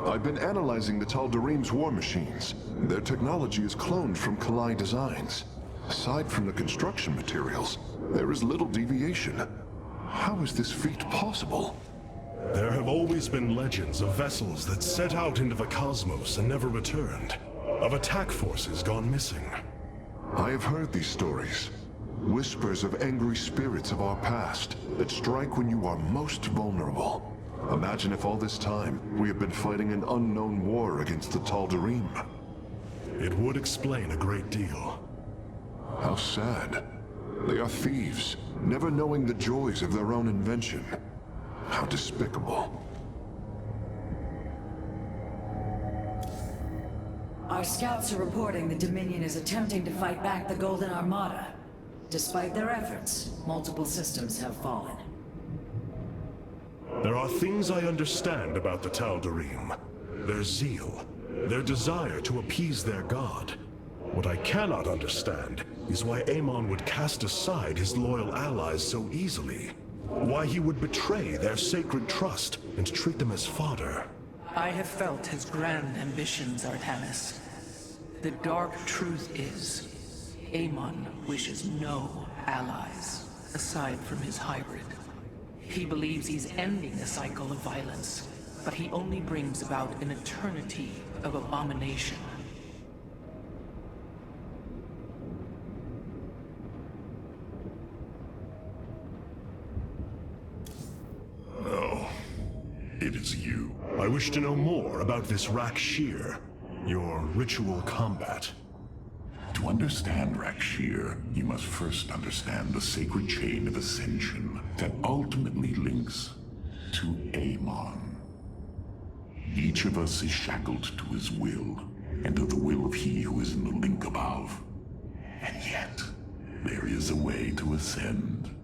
I've been analyzing the Tal'Darim's war machines. Their technology is cloned from Kalai designs. Aside from the construction materials, there is little deviation. How is this feat possible? There have always been legends of vessels that set out into the cosmos and never returned. Of attack forces gone missing. I have heard these stories. Whispers of angry spirits of our past that strike when you are most vulnerable. Imagine if all this time we have been fighting an unknown war against the Tal'Darim. It would explain a great deal. How sad. They are thieves, never knowing the joys of their own invention. How despicable. Our scouts are reporting the Dominion is attempting to fight back the Golden Armada. Despite their efforts, multiple systems have fallen. There are things I understand about the Tal'Darim. Their zeal, their desire to appease their god. What I cannot understand is why Amon would cast aside his loyal allies so easily. Why he would betray their sacred trust and treat them as fodder. I have felt his grand ambitions, Artanis. The dark truth is, Amon wishes no allies, aside from his hybrid. He believes he's ending a cycle of violence, but he only brings about an eternity of abomination. Oh, it is you. I wish to know more about this Rak'Shir, your ritual combat. To understand Rak'Shir, you must first understand the sacred chain of ascension that ultimately links to Amon. Each of us is shackled to his will, and to the will of he who is in the link above. And yet, there is a way to ascend.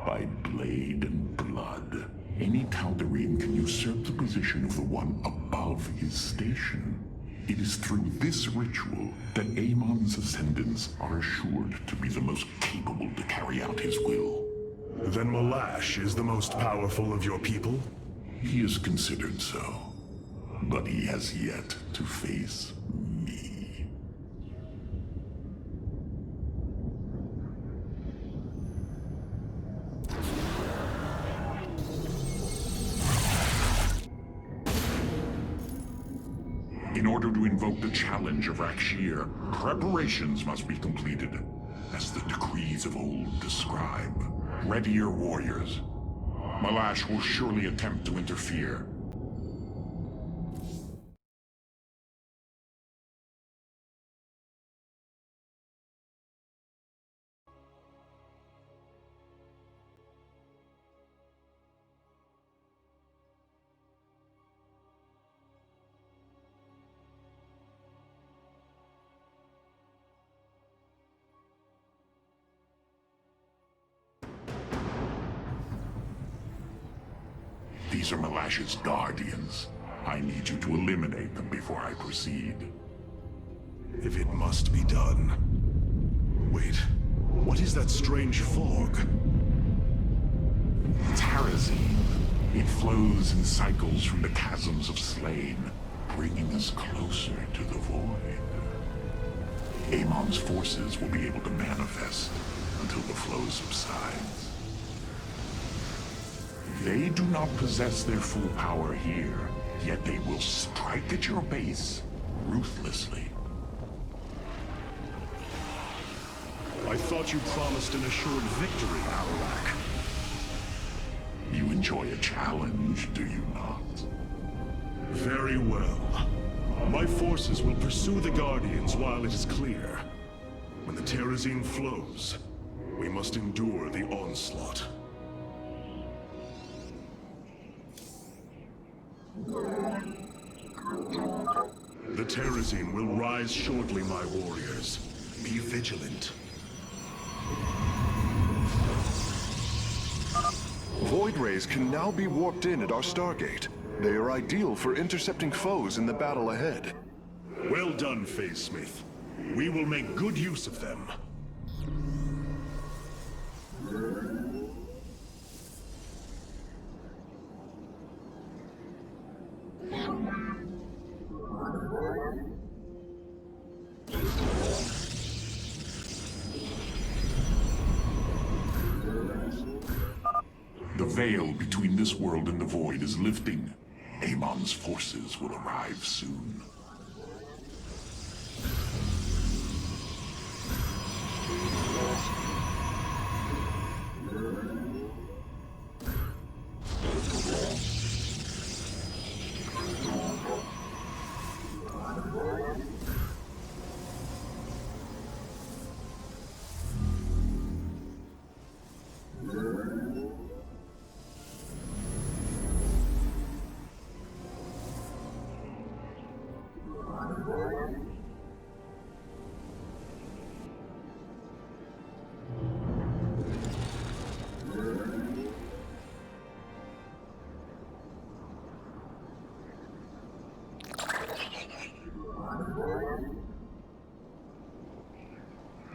By blade and blood, any Tal'Darim can usurp the position of the one above his station. It is through this ritual that Amon's ascendants are assured to be the most capable to carry out his will. Then Malash is the most powerful of your people? He is considered so, but he has yet to face me. In order to invoke the challenge of Rak'Shir, preparations must be completed, as the decrees of old describe. Ready your warriors. Malash will surely attempt to interfere. These are Malash's guardians. I need you to eliminate them before I proceed. If it must be done. Wait, what is that strange fog? Terrazine. It flows in cycles from the chasms of Slain, bringing us closer to the void. Amon's forces will be able to manifest until the flow subsides. They do not possess their full power here, yet they will strike at your base ruthlessly. I thought you promised an assured victory, Arak. You enjoy a challenge, do you not? Very well. My forces will pursue the Guardians while it is clear. When the Terrazine flows, we must endure the onslaught. The Terrazine will rise shortly, my warriors. Be vigilant. Void rays can now be warped in at our Stargate. They are ideal for intercepting foes in the battle ahead. Well done, Phase Smith. We will make good use of them. veil between this world and the void is lifting. Amon's forces will arrive soon.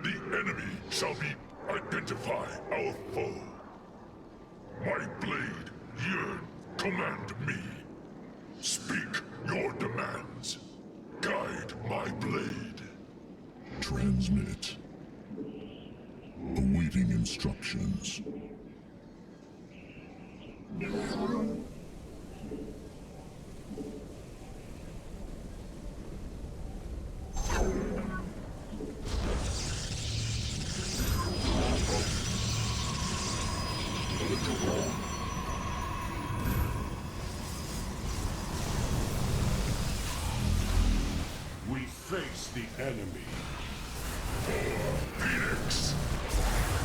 The enemy shall be identify our foe. My blade, yearn, command me. Speak your demands. Guide my blade. Transmit. Awaiting instructions. We face the enemy. Phoenix!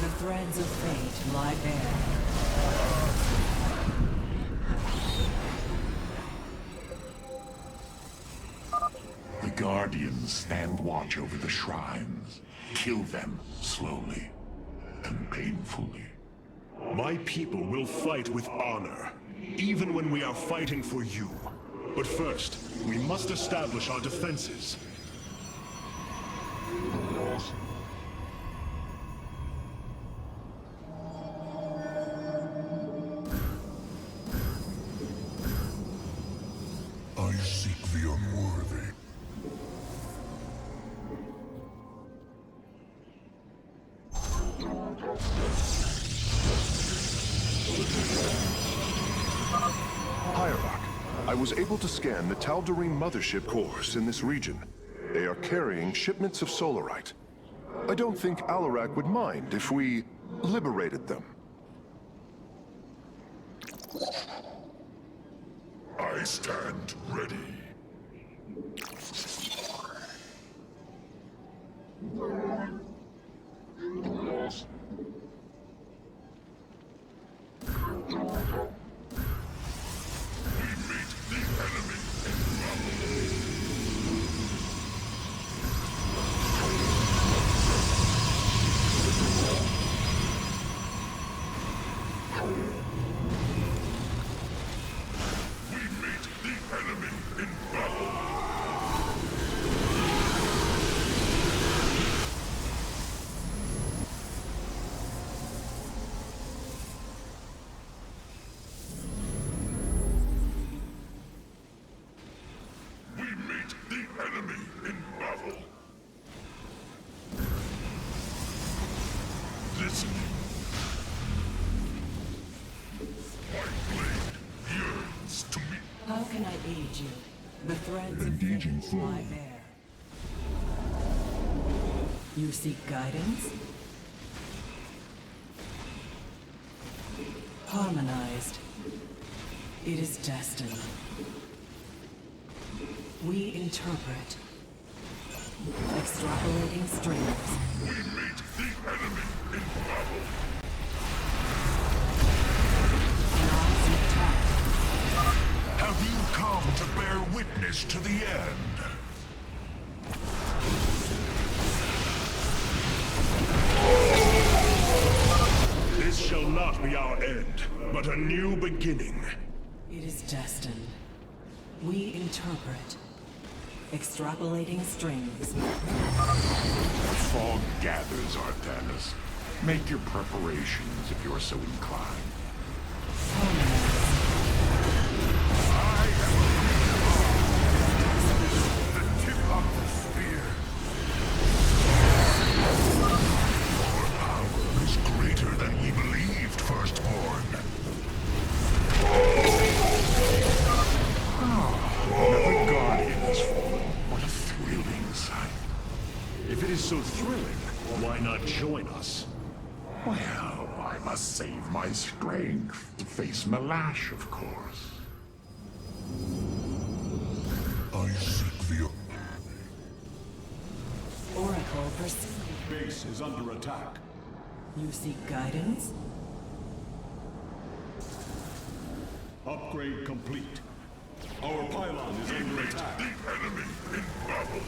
The threads of fate lie bare. The Guardians stand watch over the shrines. Kill them slowly and painfully. My people will fight with honor, even when we are fighting for you. But first, we must establish our defenses. I seek the unworthy. Hierarch, I was able to scan the Tal'Darim mothership cores in this region. They are carrying shipments of solarite. I don't think Alarak would mind if we liberated them. I stand ready. We meet the enemy in battle. We meet the enemy in battle. We meet the enemy in battle. Listening. My blade yearns to meet. How can I aid you? The threads of Engaging fate lie foe. bare. You seek guidance? Harmonized. It is destined. We interpret. Extrapolating strings. We meet the enemy in battle. Rise attack. Have you come to bear witness to the end? This shall not be our end, but a new beginning. It is destined. We interpret. Extrapolating strings. The fog gathers, Artanis. Make your preparations if you're so inclined. I am the tip of the spear. Your power is greater than we believed, Firstborn. is so thrilling, why not join us? Well, I must save my strength to face Malash, of course. I seek the... Oracle pursuit. Base is under attack. You seek guidance? Upgrade complete. Our pylon is under attack. The enemy in battle.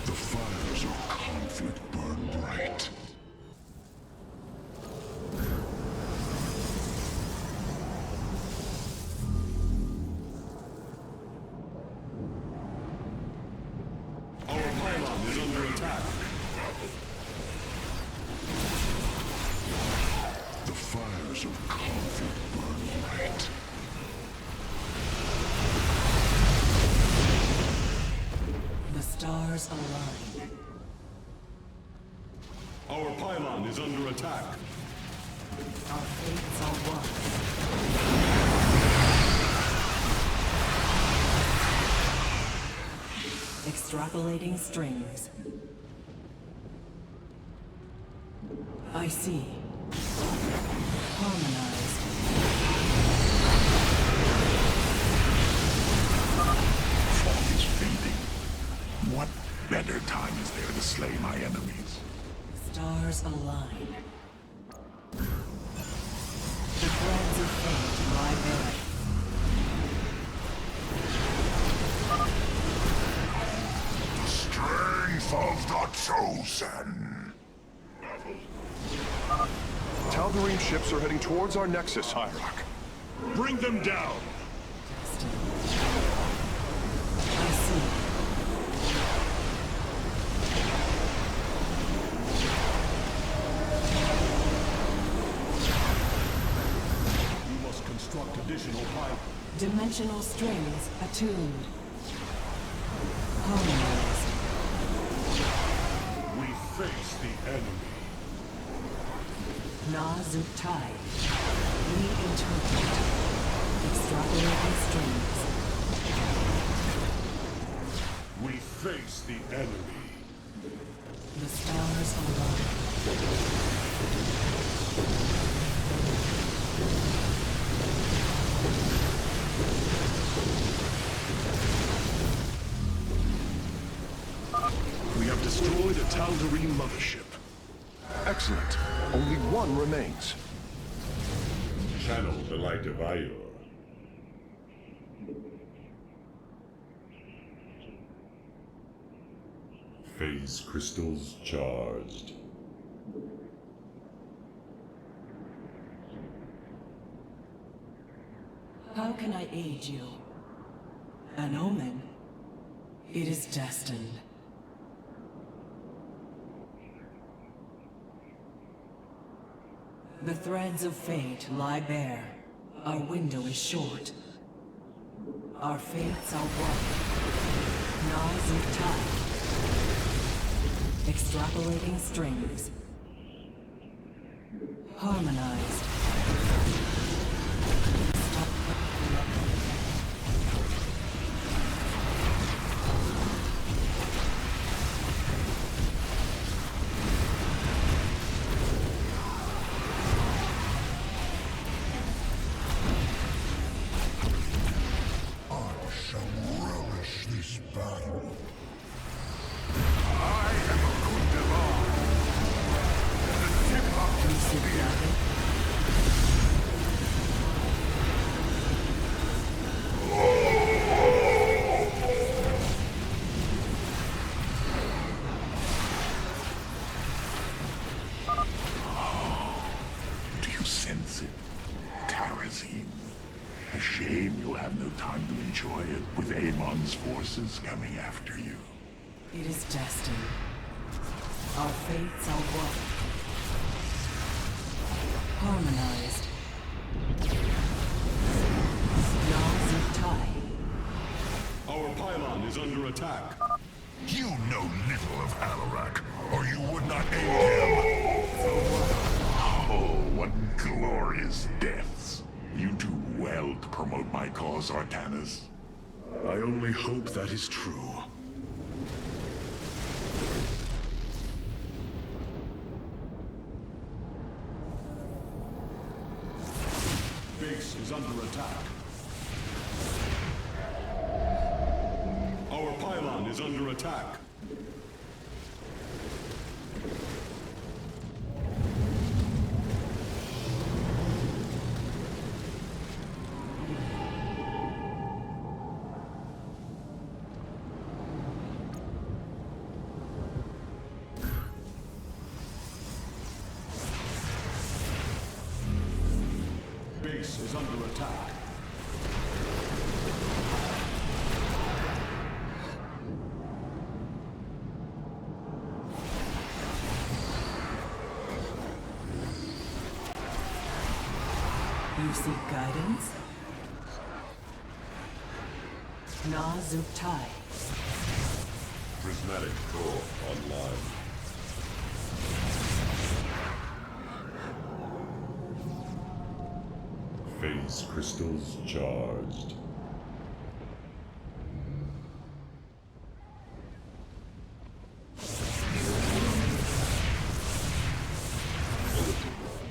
The fires of conflict burn bright. Our pylon is under attack. The fires of conflict burn bright. The stars align. Our pylon is under attack. Our fates are one. Extrapolating strings. I see. Harmonized. Fog is fading. What better time is there to slay my enemies? Stars align. The threads of fate lie bare. The strength of the chosen. Tal'Darim ships are heading towards our nexus, Hierarch. Bring them down. I see. You must construct additional pylons. Dimensional strings attuned. Harmonized. We face the enemy. Na-Zuk-Tai. Reinterpret. Extrapolating strings. We face the enemy. The stars align. We have destroyed a Tal'Darim mothership. Excellent. Only one remains. Channel the light of Ayur. Phase crystals charged. How can I aid you? An omen? It is destined. The threads of fate lie bare. Our window is short. Our fates are one. Na-Zuk-Tai. Extrapolating strings. Harmonized. I shall relish this battle. Do you sense it? Terrazine. A shame you'll have no time to enjoy it with Amon's forces coming after you. It is destined. Our fates are one. Harmonized. Na-Zuk-Tai. Our pylon is under attack. You know little of Alarak, or you would not aid him. Oh, what glorious deaths. You do well to promote my cause, Artanis. I only hope that is true. Base is under attack. Our pylon is under attack. Base is under attack. You seek guidance? Na Zuktai. Prismatic core online. Phase crystals charged.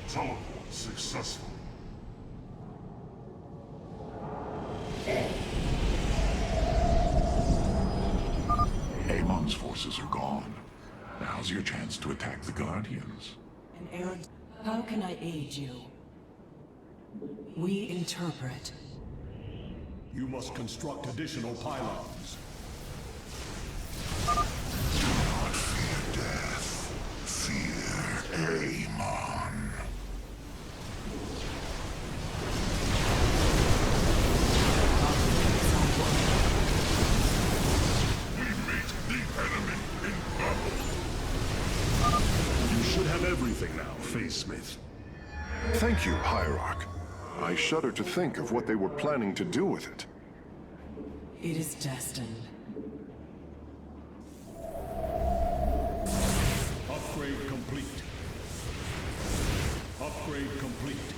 Teleport successful. Amon's forces are gone. Now's your chance to attack the Guardians. And Aaron, how can I aid you? We interpret. You must construct additional pylons. Not fear death. Fear Amon. We meet the enemy in battle. You should have everything now, Phase-Smith. Thank you, Hierarch. I shudder to think of what they were planning to do with it. It is destined. Upgrade complete. Upgrade complete.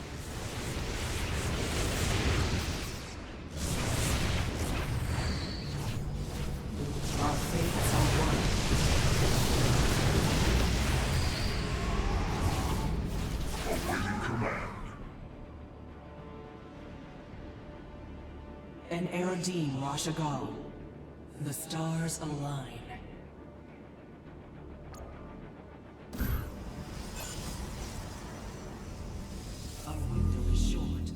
Our fates are one. Awaiting command. And Erodine Rashagal. The stars align. Our window is short.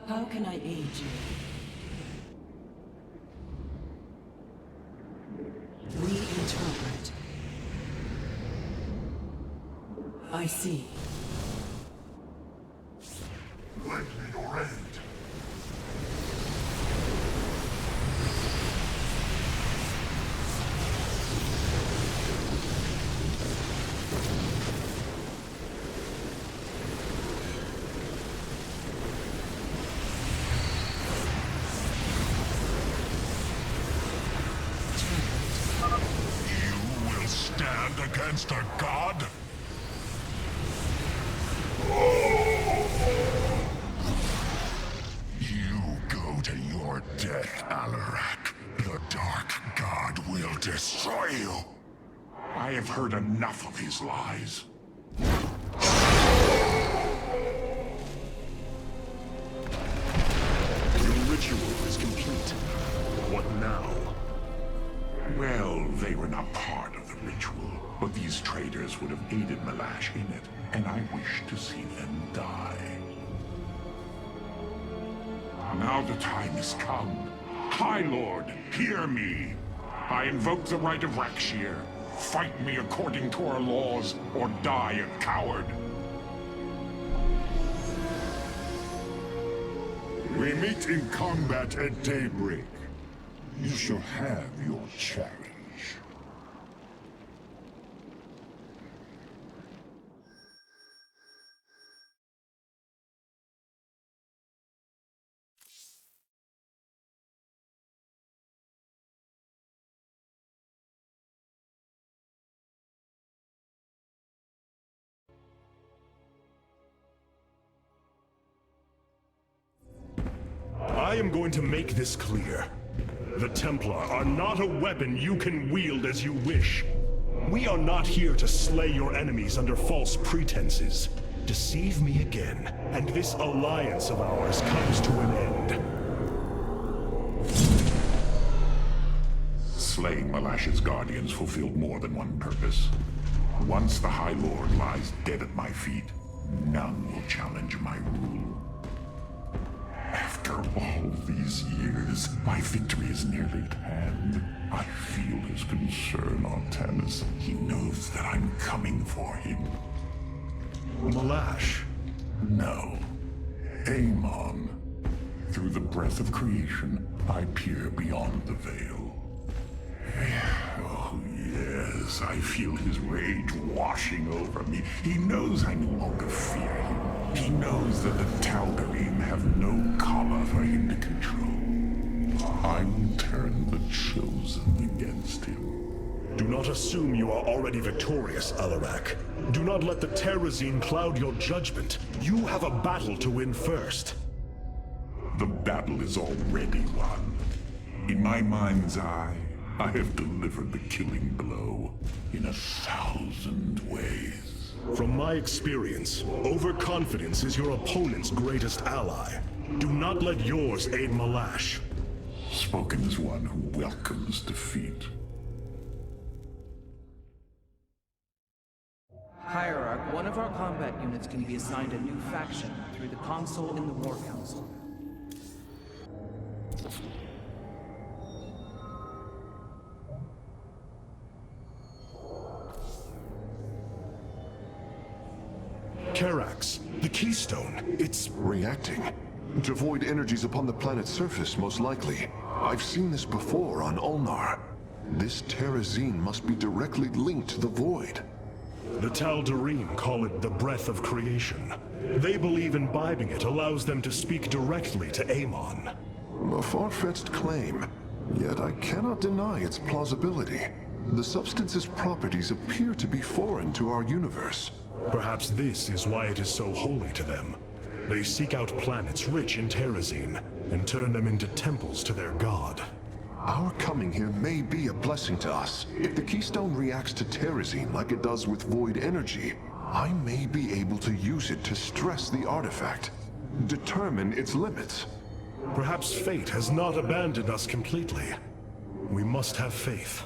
How can I aid you? We interpret. I see. Lend me your aid. You will stand against a god? You go to your death, Alarak. The Dark God will destroy you. I have heard enough of his lies. Your ritual is complete. What now? Well, they were not part of the ritual, but these traitors would have aided Malash in it, and I wish to see them die. Now the time has come. High Lord, hear me. I invoke the right of Rakshir. Fight me according to our laws, or die a coward. We meet in combat at daybreak. You shall have your challenge. I am going to make this clear. The Templar are not a weapon you can wield as you wish. We are not here to slay your enemies under false pretenses. Deceive me again, and this alliance of ours comes to an end. Slaying Malash's guardians fulfilled more than one purpose. Once the High Lord lies dead at my feet, none will challenge my rule. After all these years, my victory is nearly at hand. I feel his concern, Artanis. He knows that I'm coming for him. Malash. No. Amon. Through the breath of creation, I peer beyond the veil. Oh, yes, I feel his rage washing over me. He knows I no longer fear him. He knows that the Tal'Darim have no collar for him to control. I will turn the Chosen against him. Do not assume you are already victorious, Alarak. Do not let the Terrazine cloud your judgment. You have a battle to win first. The battle is already won. In my mind's eye, I have delivered the killing blow in 1,000 ways. From my experience, overconfidence is your opponent's greatest ally. Do not let yours aid Malash. Spoken as one who welcomes defeat. Hierarch, one of our combat units can be assigned a new faction through the console in the War Council. Karax, the Keystone, it's Reacting to void energies upon the planet's surface, most likely. I've seen this before on Ulnar. This Terrazine must be directly linked to the void. The Tal'Darim call it the breath of creation. They believe imbibing it allows them to speak directly to Amon. A far-fetched claim, yet I cannot deny its plausibility. The substance's properties appear to be foreign to our universe. Perhaps this is why it is so holy to them. They seek out planets rich in Terrazine and turn them into temples to their god. Our coming here may be a blessing to us. If the Keystone reacts to Terrazine like it does with void energy, I may be able to use it to stress the artifact, determine its limits. Perhaps fate has not abandoned us completely. We must have faith.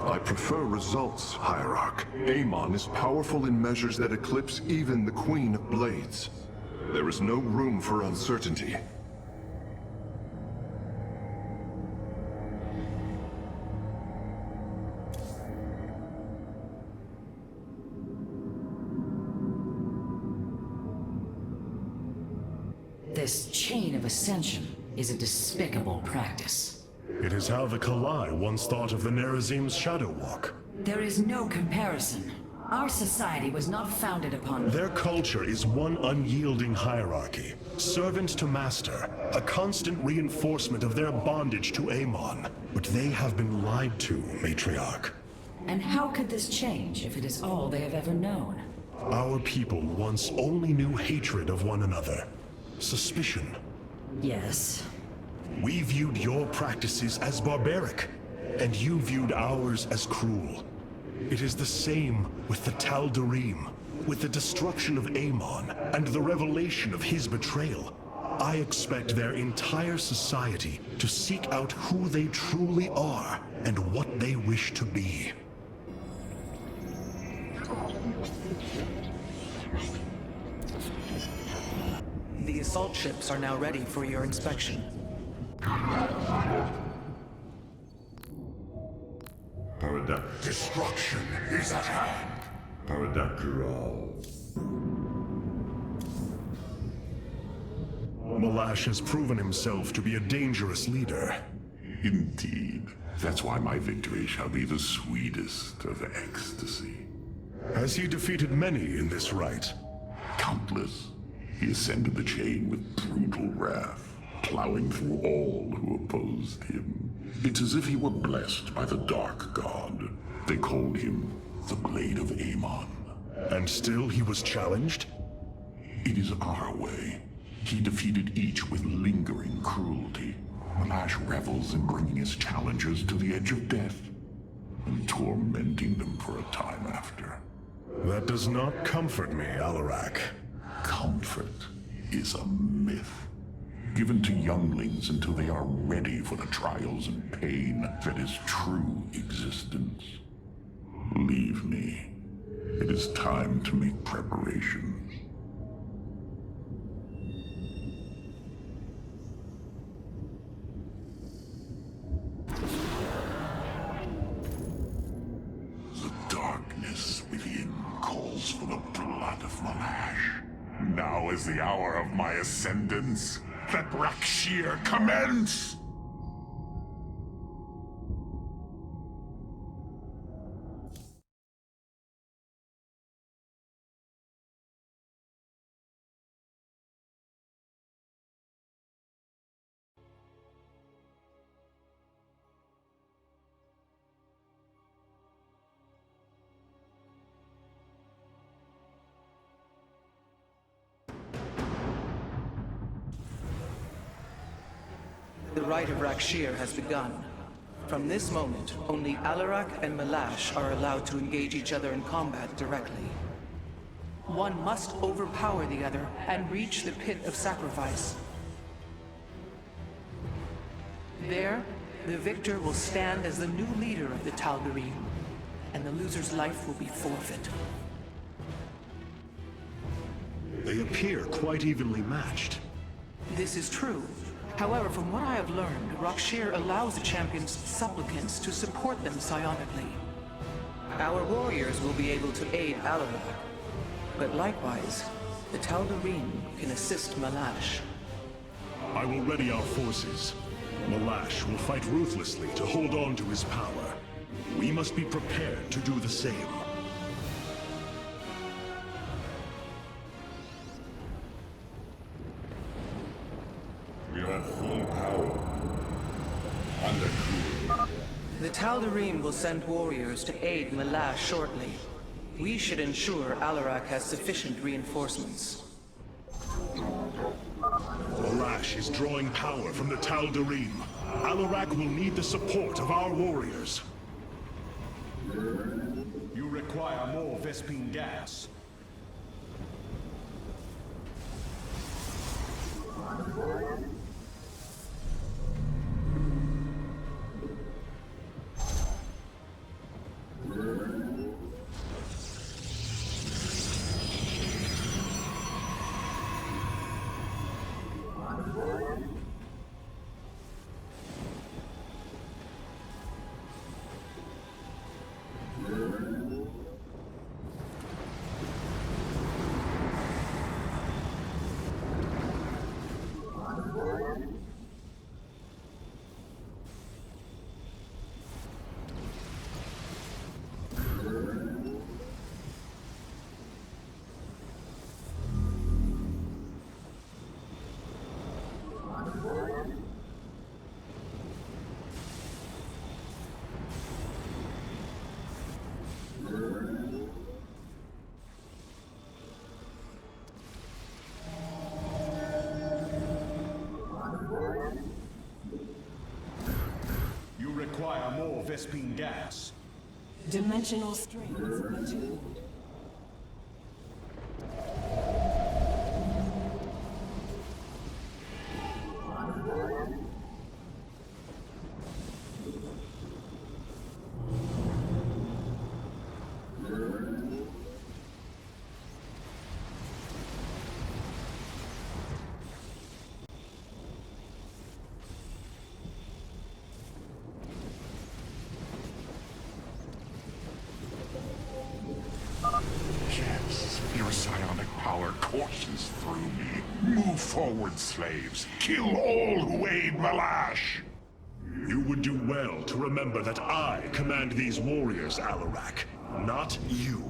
I prefer results, Hierarch. Amon is powerful in measures that eclipse even the Queen of Blades. There is no room for uncertainty. This chain of ascension is a despicable practice. It is how the Kalai once thought of the Nerazim's Shadow Walk. There is no comparison. Our society was not founded upon... Their culture is one unyielding hierarchy, servant to master, a constant reinforcement of their bondage to Amon. But they have been lied to, Matriarch. And how could this change if it is all they have ever known? Our people once only knew hatred of one another, suspicion. Yes. We viewed your practices as barbaric, and you viewed ours as cruel. It is the same with the Tal'Darim. With the destruction of Amon and the revelation of his betrayal, I expect their entire society to seek out who they truly are and what they wish to be. The assault ships are now ready for your inspection. Destruction is at hand. Malash has proven himself to be a dangerous leader. Indeed. That's why my victory shall be the sweetest of ecstasy. Has he defeated many in this rite? Countless. He ascended the chain with brutal wrath, plowing through all who opposed him. It's as if he were blessed by the Dark God. They called him the Blade of Amon. And still he was challenged? It is our way. He defeated each with lingering cruelty. Malash revels in bringing his challengers to the edge of death and tormenting them for a time after. That does not comfort me, Alarak. Comfort is a myth, given to younglings until they are ready for the trials and pain that is true existence. Leave me. It is time to make preparations. The darkness within calls for the blood of Malash. Now is the hour of my ascendance. Let Rakshir commence! The rite of Rakshir has begun. From this moment, only Alarak and Malash are allowed to engage each other in combat directly. One must overpower the other and reach the pit of sacrifice. There, the victor will stand as the new leader of the Tal'Darim, and the loser's life will be forfeit. They appear quite evenly matched. This is true. However, from what I have learned, Rakshir allows the champion's supplicants to support them psionically. Our warriors will be able to aid Alarak, but likewise, the Tal'Darim can assist Malash. I will ready our forces. Malash will fight ruthlessly to hold on to his power. We must be prepared to do the same. We have full power. Under cool. The Tal'Darim will send warriors to aid Malash shortly. We should ensure Alarak has sufficient reinforcements. Malash is drawing power from the Tal'Darim. Alarak will need the support of our warriors. You require more Vespene gas. You require more Vespene gas. Dimensional strength. Yes, your psionic power courses through me. Move forward, slaves. Kill all who aid Malash. You would do well to remember that I command these warriors, Alarak, not you.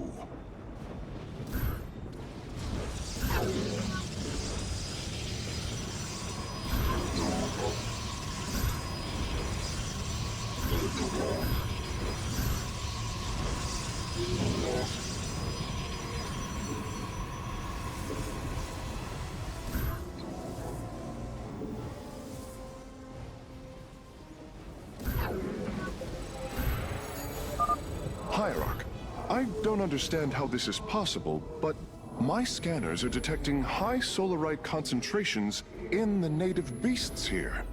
don't understand how this is possible, but my scanners are detecting high solarite concentrations in the native beasts here.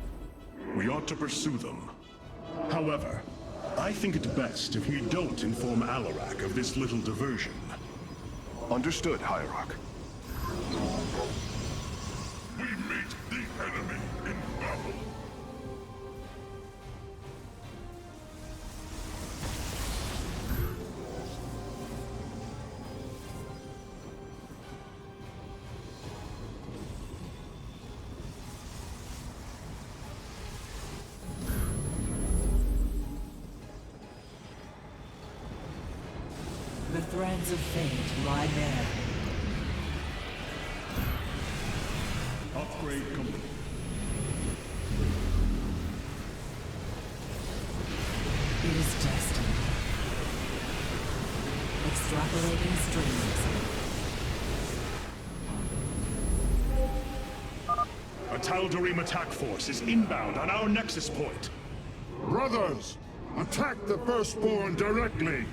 We ought to pursue them. However, I think it best if we don't inform Alarak of this little diversion. Understood, Hierarch. We meet the enemy in battle. The threads of fate lie bare. Upgrade complete. It is destined. Extrapolating strings. A Tal'Darim attack force is inbound on our nexus point. Brothers, attack the Firstborn directly.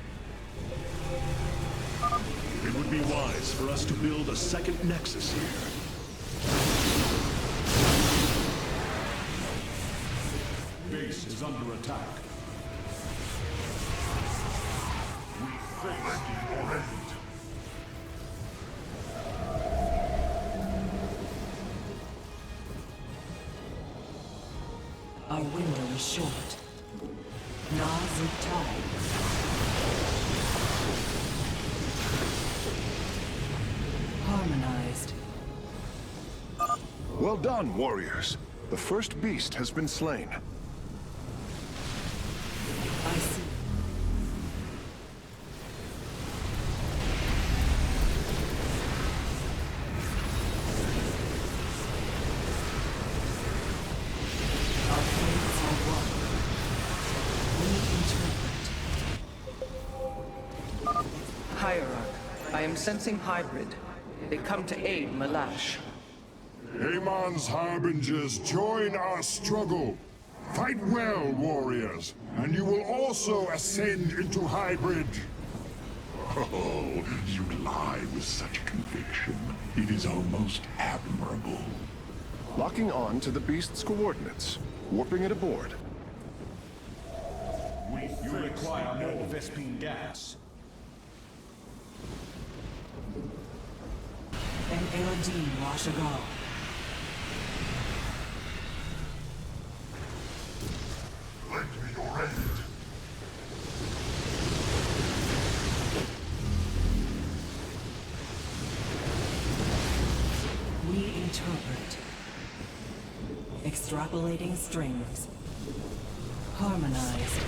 It would be wise for us to build a second nexus here. Base is under attack. We face the end. Our window is short. Nazutai. Harmonized. Well done, warriors. The first beast has been slain. I see. Our fates are one. We interpret. Hierarch, I am sensing hybrid. They come to aid Malash. Amon's harbingers, join our struggle. Fight well, warriors, and you will also ascend into hybrid. Oh, you lie with such conviction. It is almost admirable. Locking on to the beast's coordinates. Warping it aboard. You require more Vespine gas. An Eladine Washagal. Lend me your aid. We interpret. Extrapolating strings. Harmonized.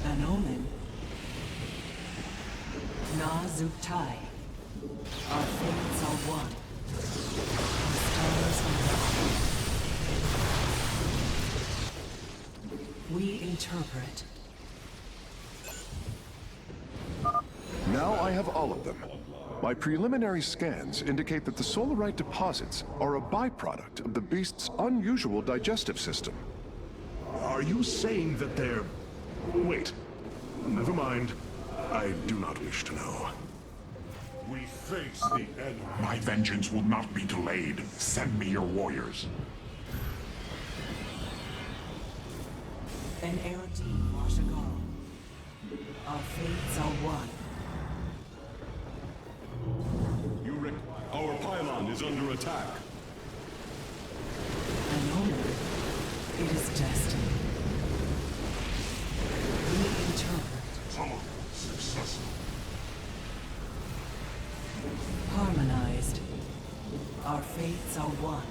An omen. Nazutai. Our fates are one. Our stars are one. We interpret. Now I have all of them. My preliminary scans indicate that the solarite deposits are a byproduct of the beast's unusual digestive system. Are you saying that they're... Wait. Never mind. I do not wish to know. We face the enemy. My vengeance will not be delayed. Send me your warriors. An Eradine Washagal. Our fates are one. Our pylon is under attack. An omen. It is destined. We interpret. Successful. Harmonized. Our fates are one.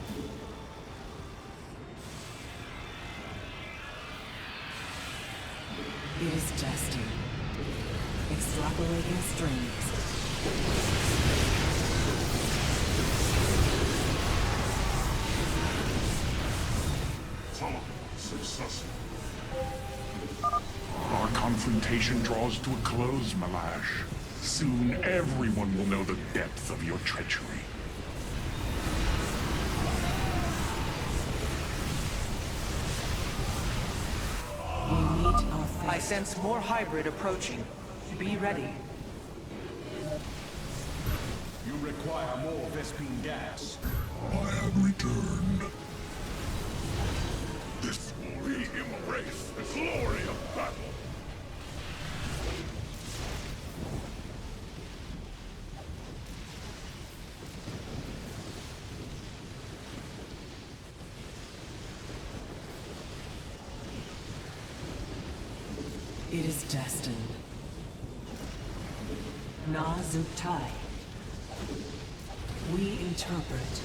It is destined. Extrapolating strings. Successful. Our confrontation draws to a close, Malash. Soon everyone will know the depth of your treachery. We meet our fate. I sense more hybrid approaching. Be ready. You require more Vespene gas. I have returned. This will re-embrace the glory of battle. It is destined. Na Zubtai. We interpret.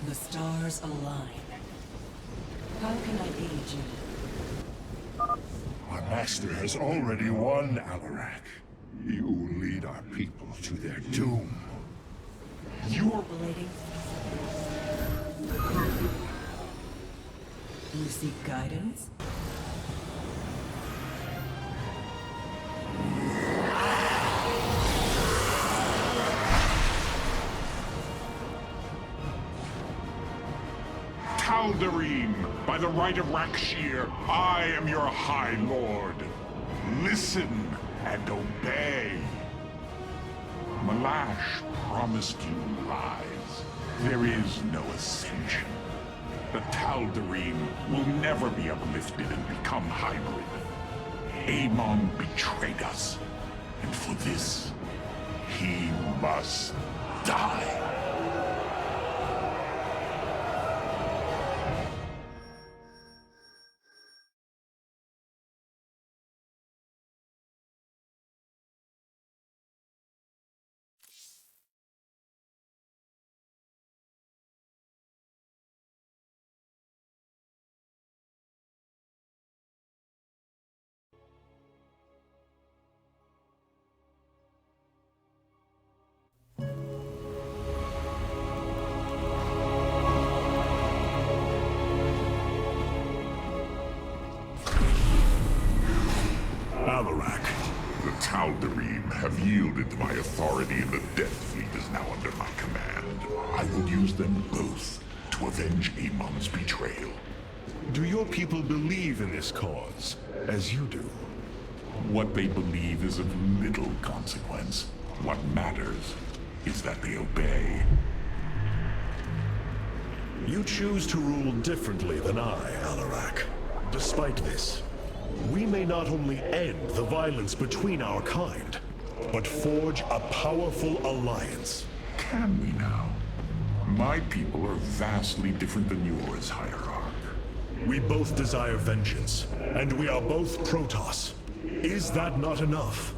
The stars align. How can I aid you? Our master has already won, Alarak. You will lead our people to their doom. You're blading. You seek guidance? Tal'Darim, by the right of Rakshir, I am your High Lord. Listen and obey. Malash promised you lies. There is no ascension. The Tal'Darim will never be uplifted and become hybrid. Amon betrayed us, and for this, he must die. Alarak. The Tal'Darim have yielded to my authority, and the Death Fleet is now under my command. I will use them both to avenge Amon's betrayal. Do your people believe in this cause, as you do? What they believe is of little consequence. What matters is that they obey. You choose to rule differently than I, Alarak. Despite this, we may not only end the violence between our kind, but forge a powerful alliance. Can we now? My people are vastly different than yours, Hierarch. We both desire vengeance, and we are both Protoss. Is that not enough?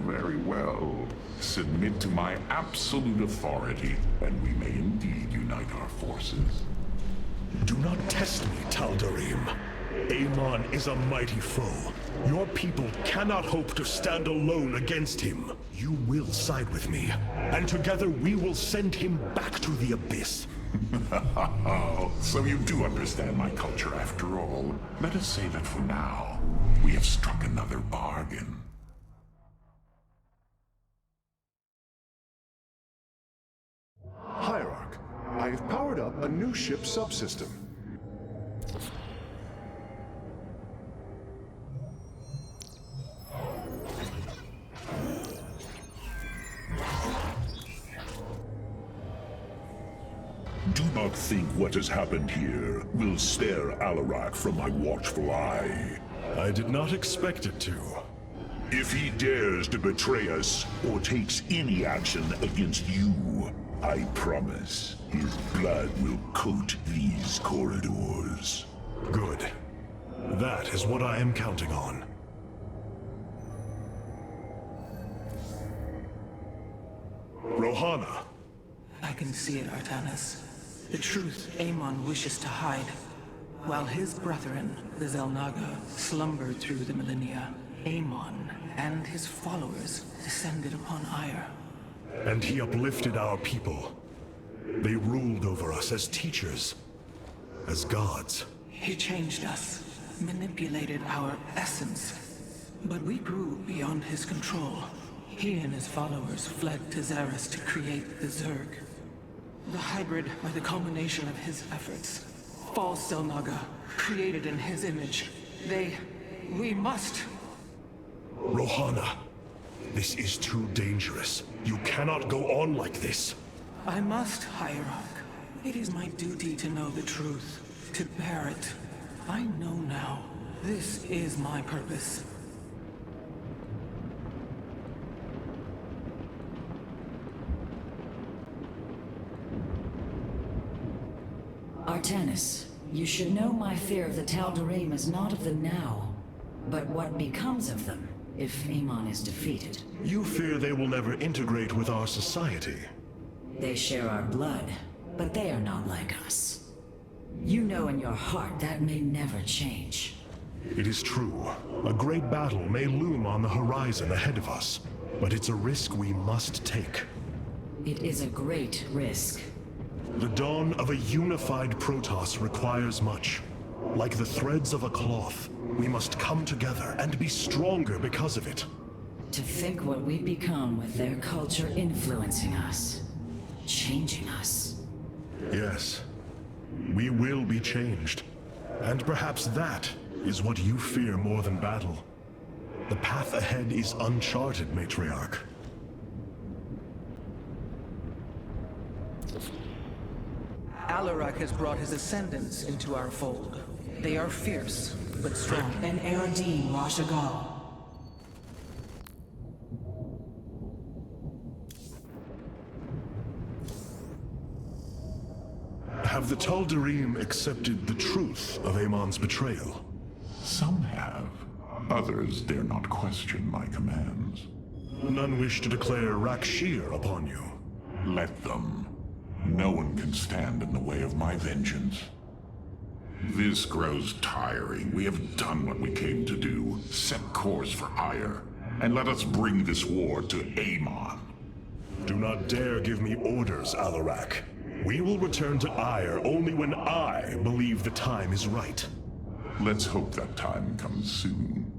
Very well. Submit to my absolute authority, and we may indeed unite our forces. Do not test me, Tal'Darim. Amon is a mighty foe. Your people cannot hope to stand alone against him. You will side with me, and together we will send him back to the Abyss. So you do understand my culture after all. Let us say that for now, we have struck another bargain. Hierarch, I have powered up a new ship subsystem. Do not think what has happened here will spare Alarak from my watchful eye. I did not expect it to. If he dares to betray us or takes any action against you, I promise his blood will coat these corridors. Good. That is what I am counting on. Rohana. I can see it, Artanis. The truth Amon wishes to hide. While his brethren, the Xel'Naga, slumbered through the millennia, Amon and his followers descended upon Ire. And he uplifted our people. They ruled over us as teachers. as gods. He changed us, manipulated our essence. But we grew beyond his control. He and his followers fled to Xeris to create the Zerg. The hybrid are the culmination of his efforts. False Zelnaga, created in his image. We must... Rohana, this is too dangerous. You cannot go on like this. I must, Hierarch. It is my duty to know the truth, to bear it. I know now. This is my purpose. Artanis, you should know my fear of the Tal'Darim is not of the now, but what becomes of them if Amon is defeated. You fear they will never integrate with our society. They share our blood, but they are not like us. You know in your heart that may never change. It is true. A great battle may loom on the horizon ahead of us, but it's a risk we must take. It is a great risk. The dawn of a unified Protoss requires much. Like the threads of a cloth, we must come together and be stronger because of it. To think what we become with their culture influencing us, changing us. Yes, we will be changed. And perhaps that is what you fear more than battle. The path ahead is uncharted, Matriarch. Alarak has brought his ascendants into our fold. They are fierce, but strong. And Eridine Rashagal. Have the Tal'Darim accepted the truth of Amon's betrayal? Some have. Others dare not question my commands. None wish to declare Rakshir upon you. Let them. No one can stand in the way of my vengeance. This grows tiring. We have done what we came to do. Set course for Ire, and let us bring this war to Amon. Do not dare give me orders, Alarak. We will return to Ire only when I believe the time is right. Let's hope that time comes soon.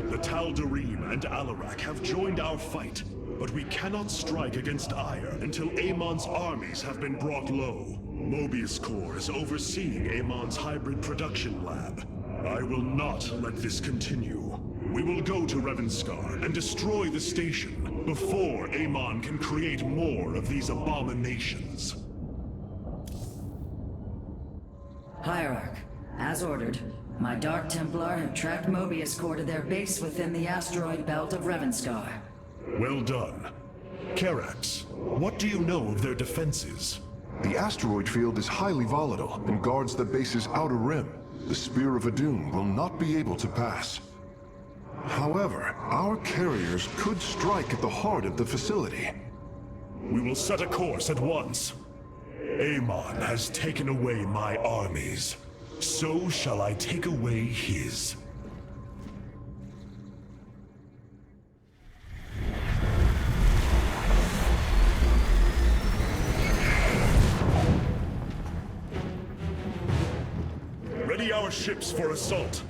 The Tal'Darim and Alarak have joined our fight, but we cannot strike against Ire until Amon's armies have been brought low. Mobius Corps is overseeing Amon's hybrid production lab. I will not let this continue. We will go to Revanskar and destroy the station before Amon can create more of these abominations. Hierarch, as ordered, my Dark Templar have tracked Mobius Corps to their base within the asteroid belt of Revanskar. Well done. Karax, what do you know of their defenses? The asteroid field is highly volatile and guards the base's outer rim. The Spear of Adun will not be able to pass. However, our carriers could strike at the heart of the facility. We will set a course at once. Amon has taken away my armies. So shall I take away his. Ready our ships for assault.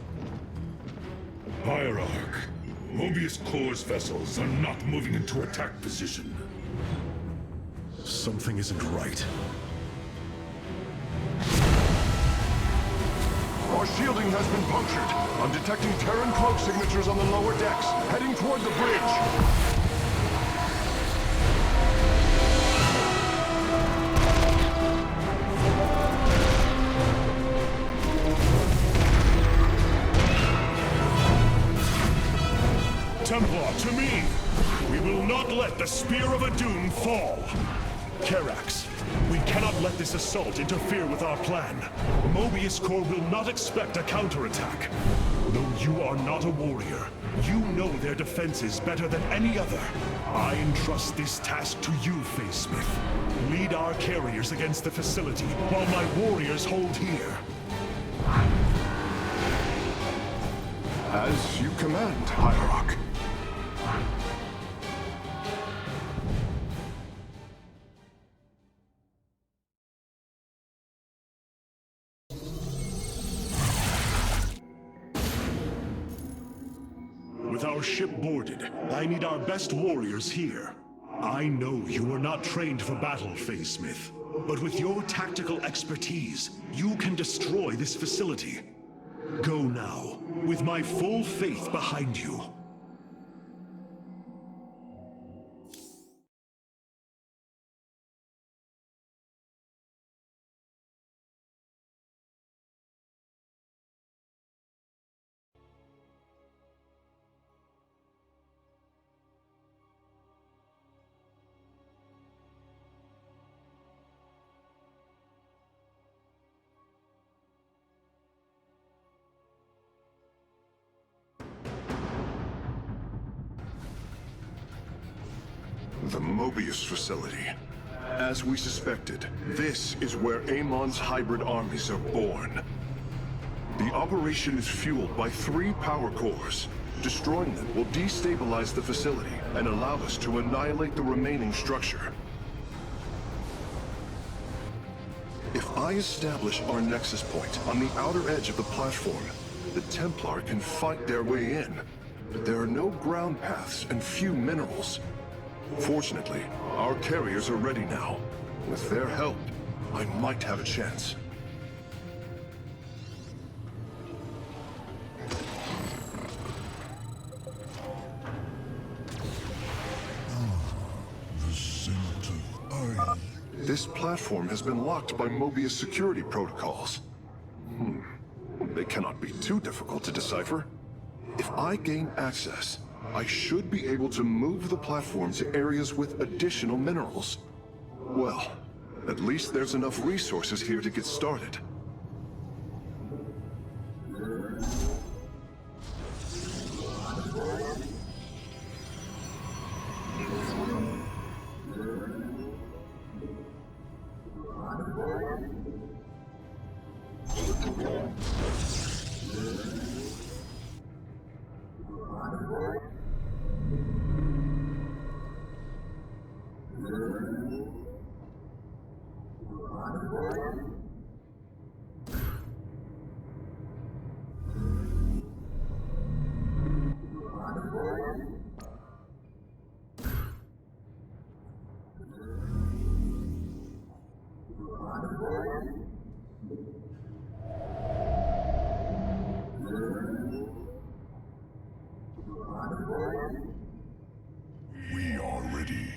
Hierarch, Mobius Corps' vessels are not moving into attack position. Something isn't right. Our shielding has been punctured. I'm detecting Terran cloak signatures on the lower decks, heading toward the bridge. Templar, to me! We will not let the Spear of Adun fall! Karax, we cannot let this assault interfere with our plan. Mobius Corps will not expect a counterattack. Though you are not a warrior, you know their defenses better than any other. I entrust this task to you, Facesmith. Lead our carriers against the facility, while my warriors hold here. As you command, Hierarch. With our ship boarded, I need our best warriors here. I know you are not trained for battle, Phase Smith, but with your tactical expertise, you can destroy this facility. Go now, with my full faith behind you. The Mobius facility. As we suspected, this is where Amon's hybrid armies are born. The operation is fueled by 3 power cores. Destroying them will destabilize the facility and allow us to annihilate the remaining structure. If I establish our nexus point on the outer edge of the platform, the Templar can fight their way in. But there are no ground paths and few minerals. Fortunately, our carriers are ready now. With their help, I might have a chance. This platform has been locked by Mobius security protocols. They cannot be too difficult to decipher. If I gain access, I should be able to move the platform to areas with additional minerals. Well, at least there's enough resources here to get started. We are ready.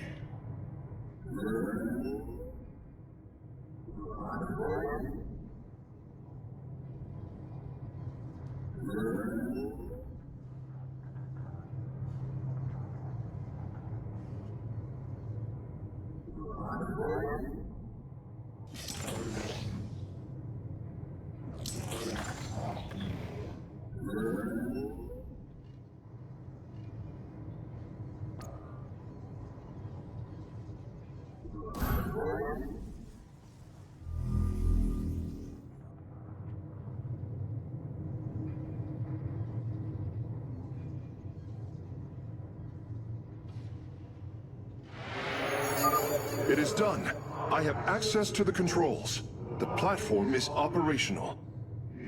It is done. I have access to the controls. The platform is operational.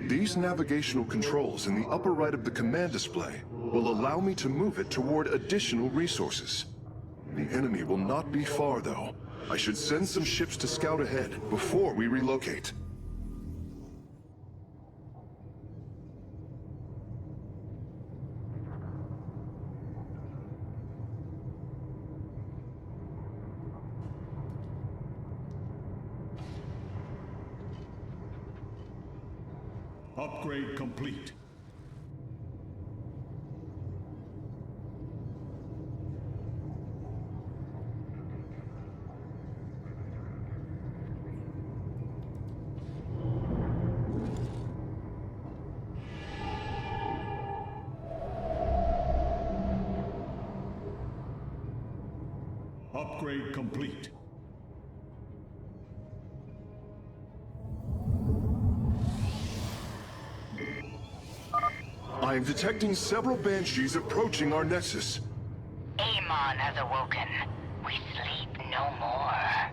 These navigational controls in the upper right of the command display will allow me to move it toward additional resources. The enemy will not be far, though. I should send some ships to scout ahead before we relocate. Upgrade complete. Upgrade complete. I am detecting several Banshees approaching our nexus. Amon has awoken. We sleep no more.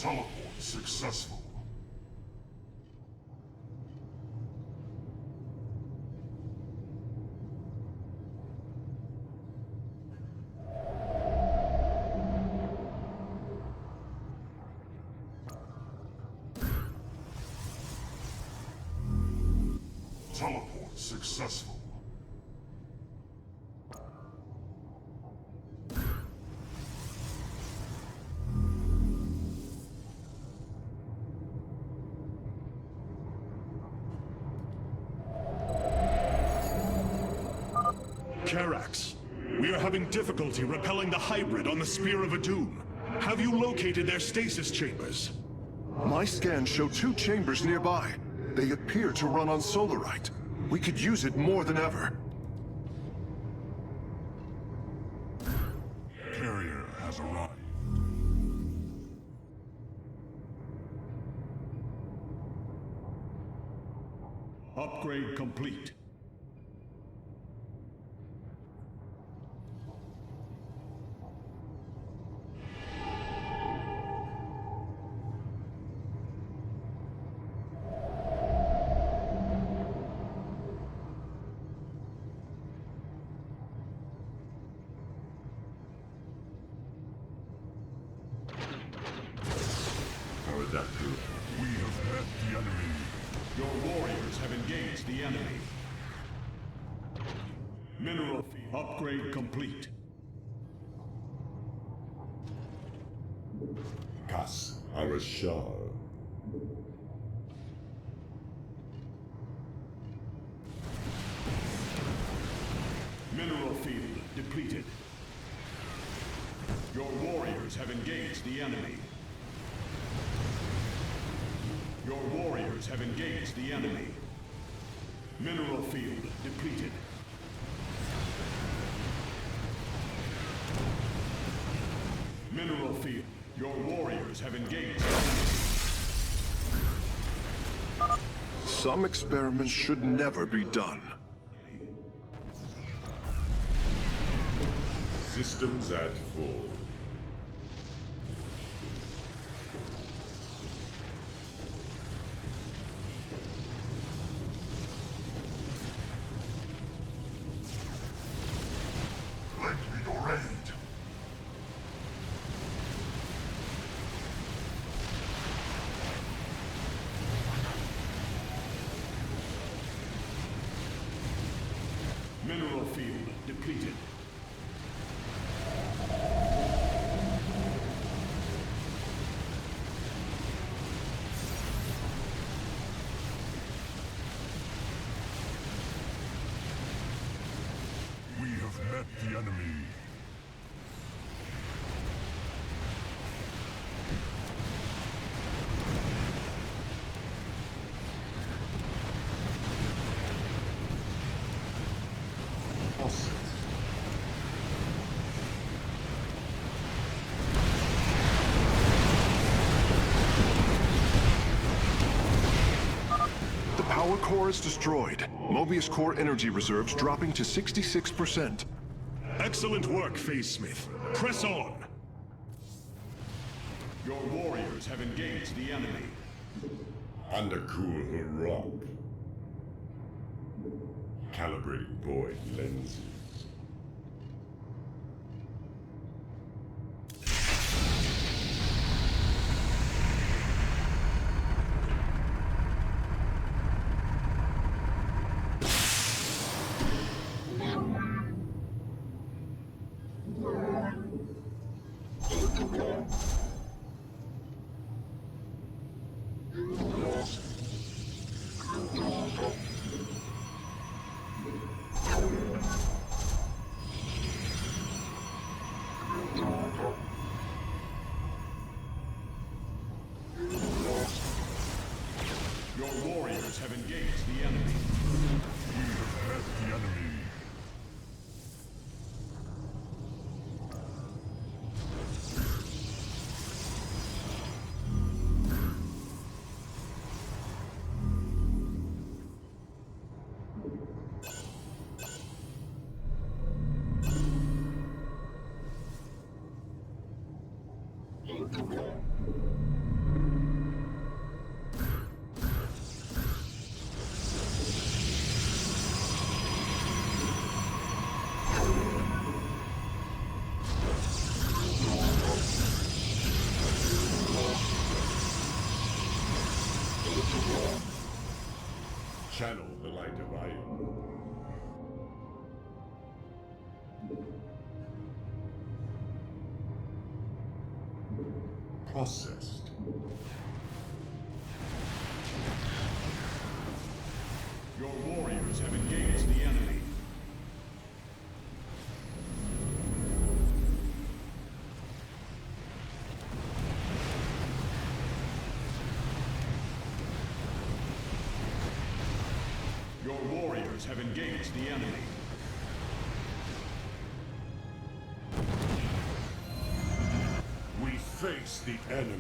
Teleport successful. Teleport successful. Karax, we are having difficulty repelling the hybrid on the Spear of Adum. Have you located their stasis chambers? My scans show 2 chambers nearby. They appear to run on solarite. We could use it more than ever. Carrier has arrived. Upgrade complete. How is that good? We have met the enemy. Your warriors have engaged the enemy. Mineral field upgrade complete. Kas Arashar. Mineral field depleted. Your warriors have engaged the enemy. Your warriors have engaged the enemy. Mineral field depleted. Mineral field. Your warriors have engaged the enemy. Some experiments should never be done. Systems at full. Lend me your aid. Mineral field depleted. We have met the enemy. The power core is destroyed. Mobius core energy reserves dropping to 66%. Excellent work, Phase Smith. Press on! Your warriors have engaged the enemy. Undercool her rock. Calibrating void lenses. Channel the light of iron. Processed. Your warriors have engaged the enemy. Your warriors have engaged the enemy. We face the enemy.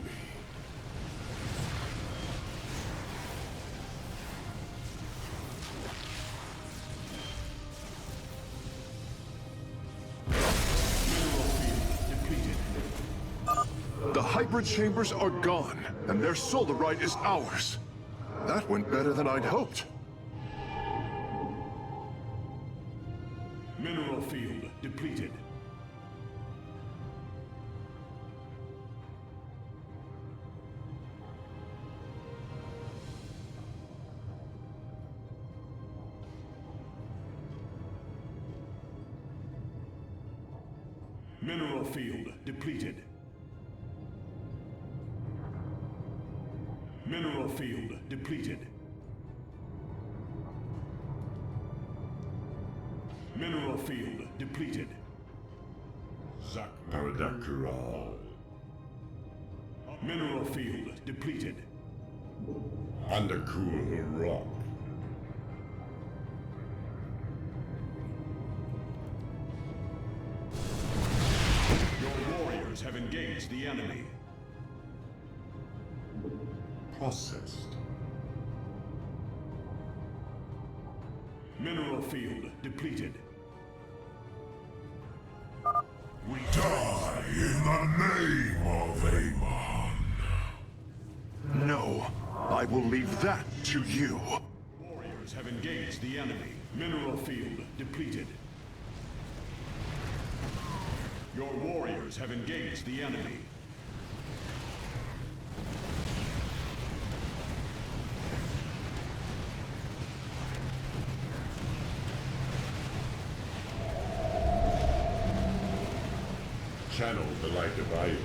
The hybrid chambers are gone, and their solarite is ours. That went better than I'd hoped. Mineral field depleted. Mineral field depleted. Mineral field depleted. Mineral field depleted. Zaradakural. Mineral field depleted. Undercool rock. Your warriors have engaged the enemy. Processed. Mineral field depleted. We die in the name of Amon. No, I will leave that to you. Warriors have engaged the enemy. Mineral field depleted. Your warriors have engaged the enemy. Channel the light of iron.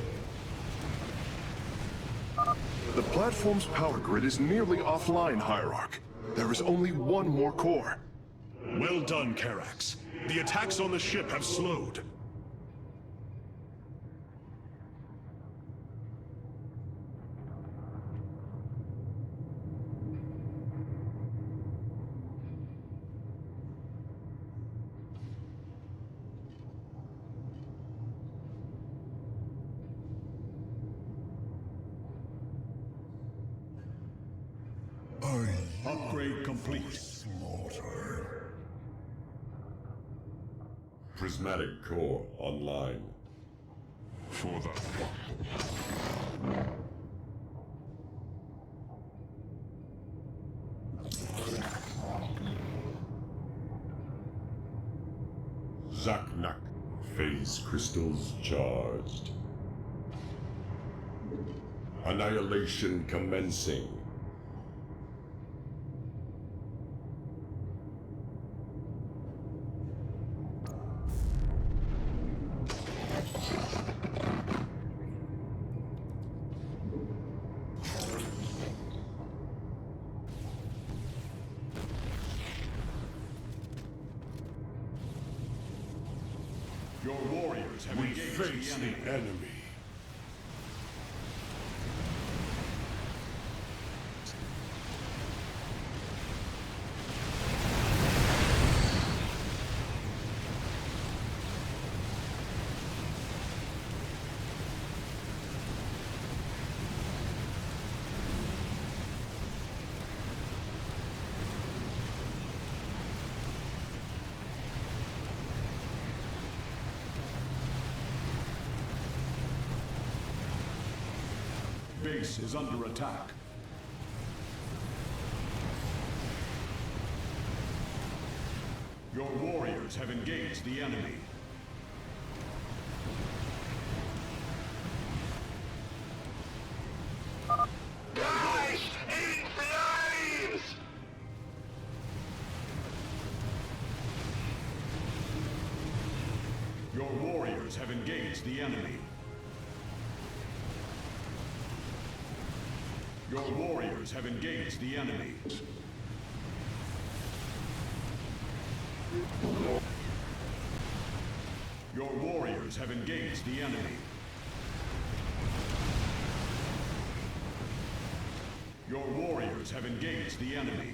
The platform's power grid is nearly offline, Hierarch. There is only one more core. Well done, Karax. The attacks on the ship have slowed. Upgrade complete. Slaughter. Prismatic core online. For the Zaknak. Phase crystals charged. Annihilation commencing. Your warriors have We engaged face the the enemy. enemy. Base is under attack. Your warriors have engaged the enemy. Your warriors have engaged the enemy. Your warriors have engaged the enemy. Your warriors have engaged the enemy. Your warriors have engaged the enemy.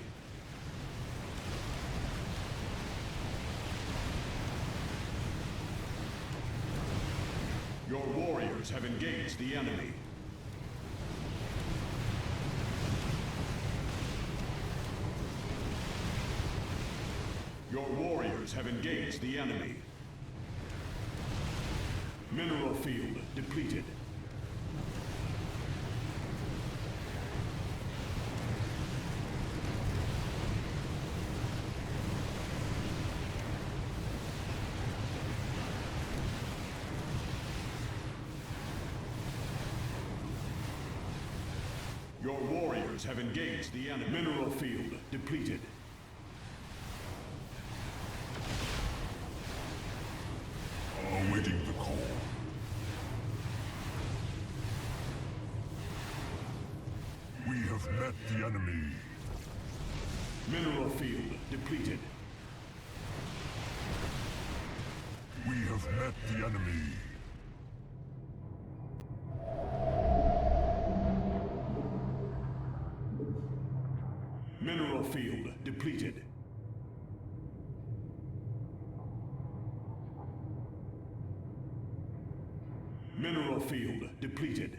Your warriors have engaged the enemy. Your warriors have engaged the enemy. Mineral field depleted. Your warriors have engaged the enemy. Mineral field depleted. Awaiting the call. We have met the enemy. Mineral field depleted. We have met the enemy. Mineral field depleted. Mineral field depleted.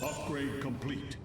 Upgrade complete.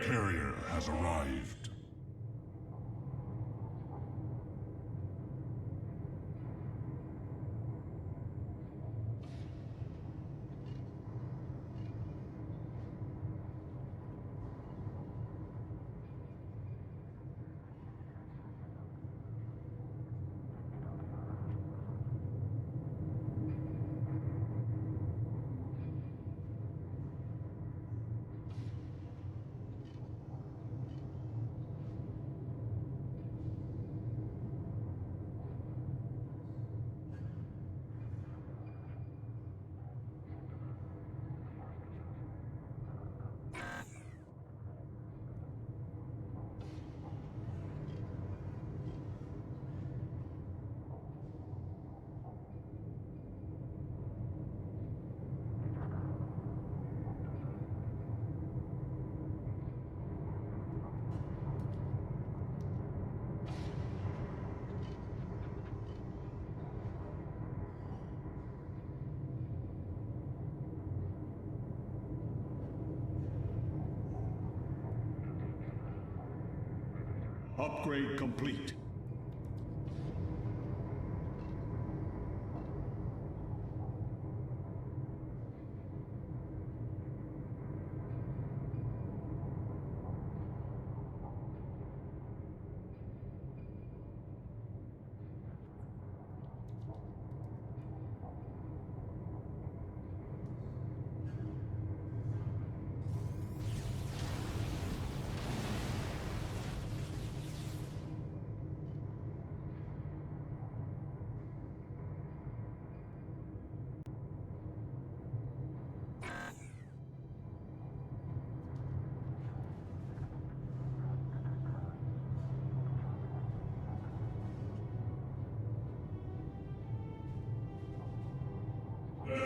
Carrier has arrived. Upgrade complete.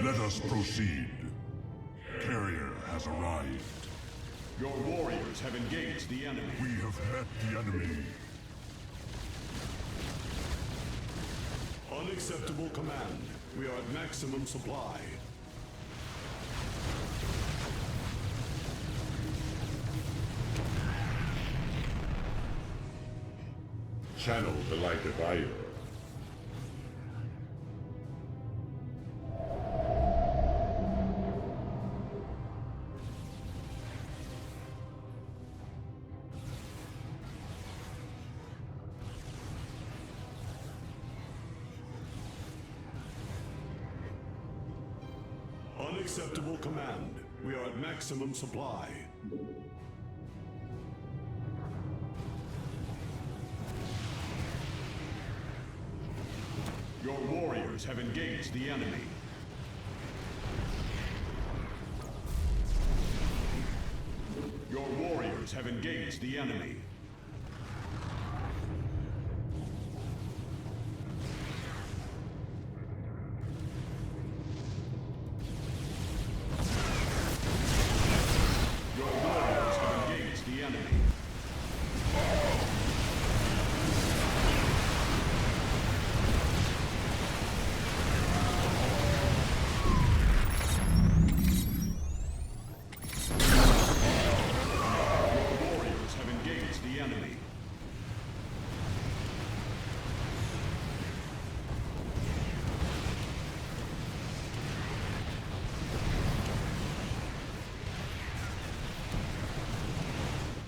Let us proceed. Carrier has arrived. Your warriors have engaged the enemy. We have met the enemy. Unacceptable command. We are at maximum supply. Channel the light of Ire. Unacceptable command. We are at maximum supply. Your warriors have engaged the enemy. Your warriors have engaged the enemy.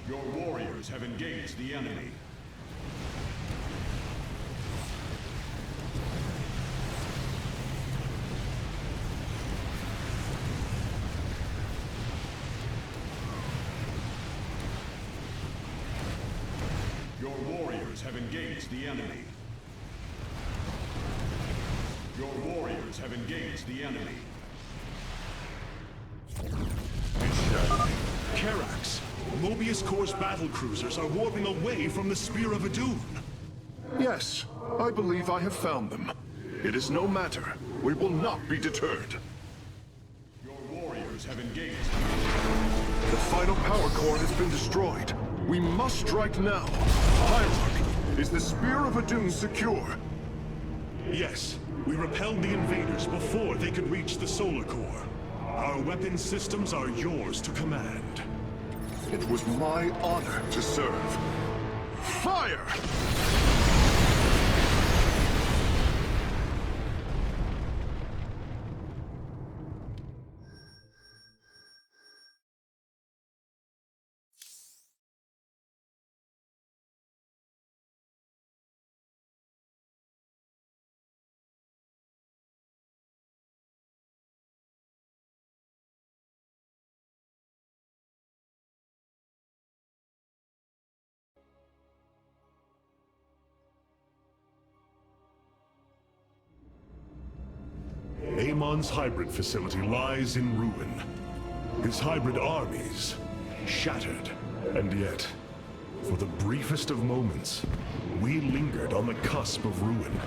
Your warriors have engaged the enemy. Your warriors have engaged the enemy. Your warriors have engaged the enemy. Karax, Mobius Corps battle cruisers are warping away from the Spear of Adun. Yes, I believe I have found them. It is no matter. We will not be deterred. Your warriors have engaged. The final power core has been destroyed. We must strike now. Hierarch, is the Spear of Adun secure? Yes, we repelled the invaders before they could reach the Solar Core. Our weapon systems are yours to command. It was my honor to serve. Fire! Amon's hybrid facility lies in ruin. His hybrid armies shattered. And yet, for the briefest of moments, we lingered on the cusp of ruin.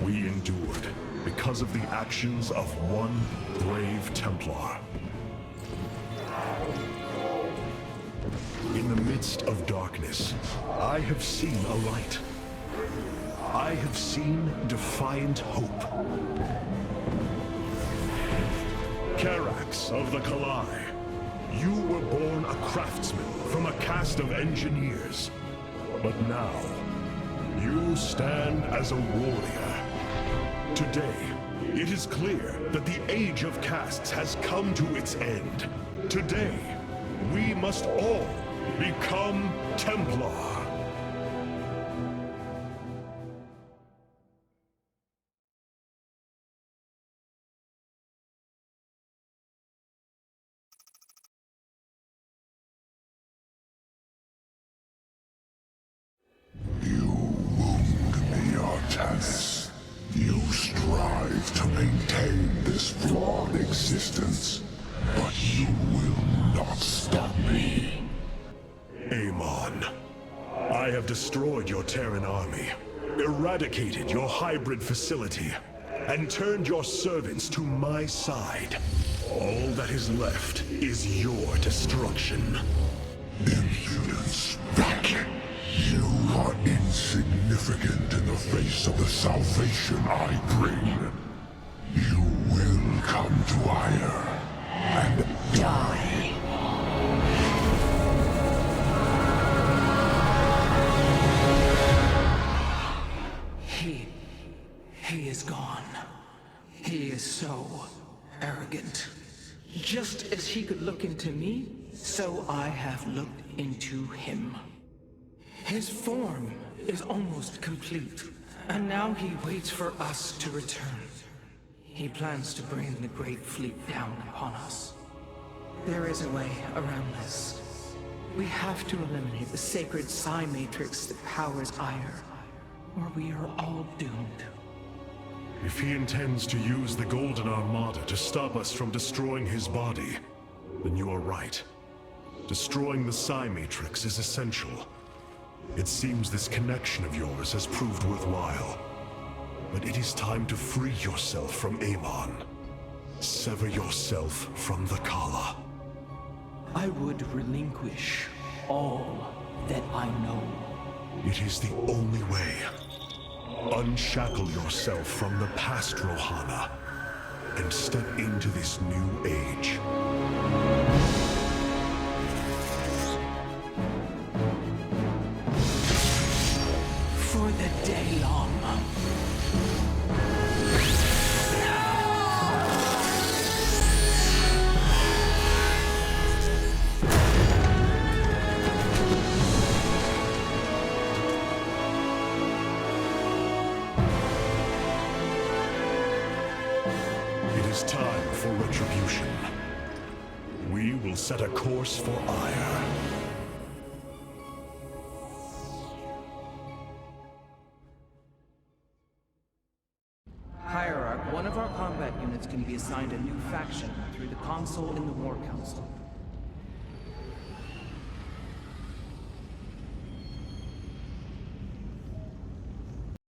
We endured because of the actions of one brave Templar. In the midst of darkness, I have seen a light. I have seen defiant hope. Karax of the Kalai, you were born a craftsman from a caste of engineers. But now, you stand as a warrior. Today, it is clear that the Age of Castes has come to its end. Today, we must all become Templar. Artanis, you strive to maintain this flawed existence, but you will not stop me. Amon, I have destroyed your Terran army, eradicated your hybrid facility, and turned your servants to my side. All that is left is your destruction. Impudence, Vec. You are insignificant in the face of the salvation I bring. You will come to Ire and die. He is gone. He is so arrogant. Just as he could look into me, so I have looked into him. His form is almost complete, and now he waits for us to return. He plans to bring the Great Fleet down upon us. There is a way around this. We have to eliminate the sacred psi matrix that powers Ire, or we are all doomed. If he intends to use the Golden Armada to stop us from destroying his body, then you are right. Destroying the psi matrix is essential. It seems this connection of yours has proved worthwhile. But it is time to free yourself from Amon. Sever yourself from the Kala. I would relinquish all that I know. It is the only way. Unshackle yourself from the past, Rohana, and step into this new age. For the day long. It is time for retribution. We will set a course for Ire. Hierarch, one of our combat units can be assigned a new faction through the console in the War Council.